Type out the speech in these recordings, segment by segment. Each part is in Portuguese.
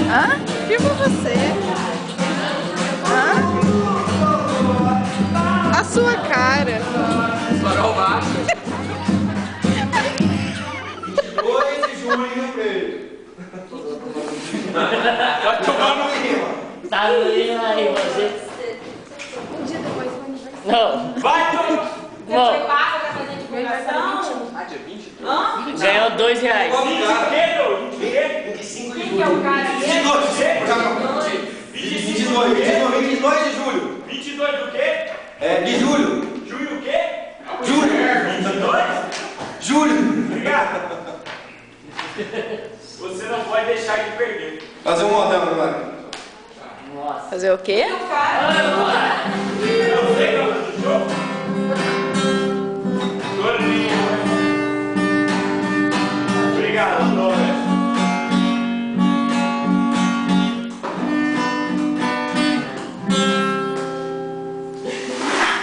Hã? Filma você. Hã? A sua cara. Farol baixo. 2 de julho em Rio Preto. Vai tomar no rima. Tá no livro aí, você. Um dia depois do aniversário. Não. Vai tomar. Não. Você passa pra fazer divulgação? Ah, dia 22? Hã? Ganhou R$2. 20 o quê, meu? 25 de Quem julho. que é o cara ali? 22 de julho. 22 do quê? De julho. Julho o quê? Julho. 22? Julho. Obrigado. Você não pode deixar de perder. Fazer um modão, vai. Nossa. Fazer o quê? Não sei não, do jogo. Obrigado, Flores.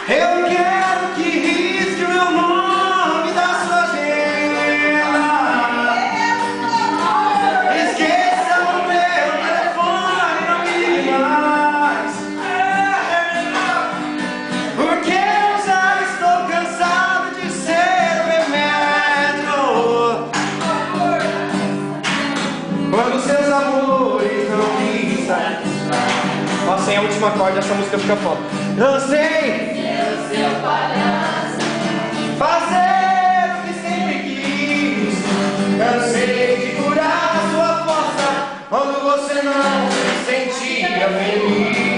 Eu quero que risque o meu nome da sua agenda. Esqueça o meu telefone, não me ligue mais. Porque eu já estou cansado de ser o remédio. Quando seus amores não me satisfazem. Nossa, sem a última acorde essa música fica foda. Eu sei fazer o que sempre quis. Cansei de curar a sua força quando você não se sentia feliz.